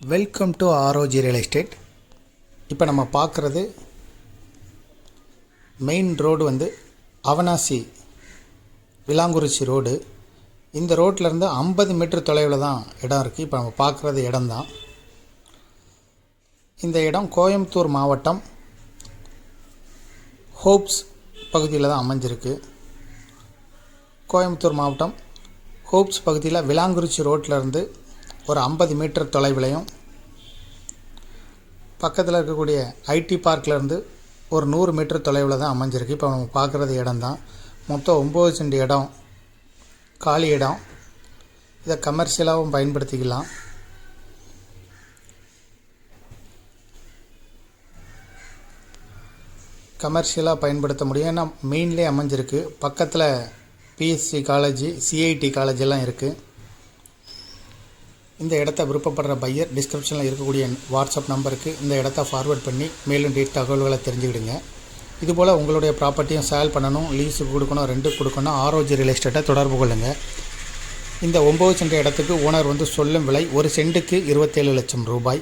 Welcome to ROG real estate. இப்போ நம்ம பார்க்குறது main road Avinashi Vilankurichi road. இந்த ரோட்லேருந்து 50 மீட்டர் தொலைவில் தான் இடம் இருக்குது. இப்போ நம்ம பார்க்குறது இடம்தான். இந்த இடம் கோயம்புத்தூர் மாவட்டம் ஹோப்ஸ் பகுதியில் தான் அமைஞ்சிருக்கு. கோயம்புத்தூர் மாவட்டம் ஹோப்ஸ் பகுதியில் விலாங்குறிச்சி ரோட்டிலேருந்து ஒரு 50 மீட்டர் தொலைவிலையும், பக்கத்தில் இருக்கக்கூடிய ஐடி பார்க்லேருந்து ஒரு 100 மீட்டர் தொலைவில் தான் அமைஞ்சிருக்கு. இப்போ நம்ம பார்க்குறது இடம்தான். மொத்தம் 9 சென்ட் இடம், காலி இடம். இதை கமர்ஷியலாகவும் பயன்படுத்திக்கலாம். கமர்ஷியலாக பயன்படுத்த முடியும். ஏன்னா மெயின்லேயே அமைஞ்சிருக்கு. பக்கத்தில் பிஎஸ்சி காலேஜ், சிஐடி காலேஜ் எல்லாம் இருக்குது. இந்த இடத்த விருப்பப்படுற பையர் டிஸ்கிரிப்ஷனில் இருக்கக்கூடிய வாட்ஸ்அப் நம்பருக்கு இந்த இடத்த ஃபார்வேர்ட் பண்ணி மேலும் தகவல்களை தெரிஞ்சுக்கிடுங்க. இதுபோல் உங்களுடைய ப்ராப்பர்ட்டியும் சேல் பண்ணணும், லீஸுக்கு கொடுக்கணும், ரெண்டுக்கு கொடுக்கணும், ஆர்ஓஜி ரியல் எஸ்டேட்டை தொடர்பு கொள்ளுங்கள். இந்த 9 சென்ட் இடத்துக்கு ஓனர் சொல்லும் விலை ஒரு சென்ட்டுக்கு 27 லட்சம் ரூபாய்.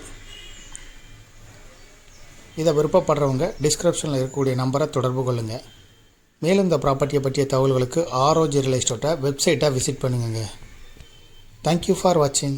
இதை விருப்பப்படுறவங்க டிஸ்கிரிப்ஷனில் இருக்கக்கூடிய நம்பரை தொடர்பு கொள்ளுங்கள். மேலும் இந்த ப்ராப்பர்ட்டியை பற்றிய தகவல்களுக்கு ஆர்ஓஜி ரியல் எஸ்டேட்டை வெப்சைட்டை விசிட் பண்ணுங்கள். தேங்க்யூ ஃபார் வாட்சிங்.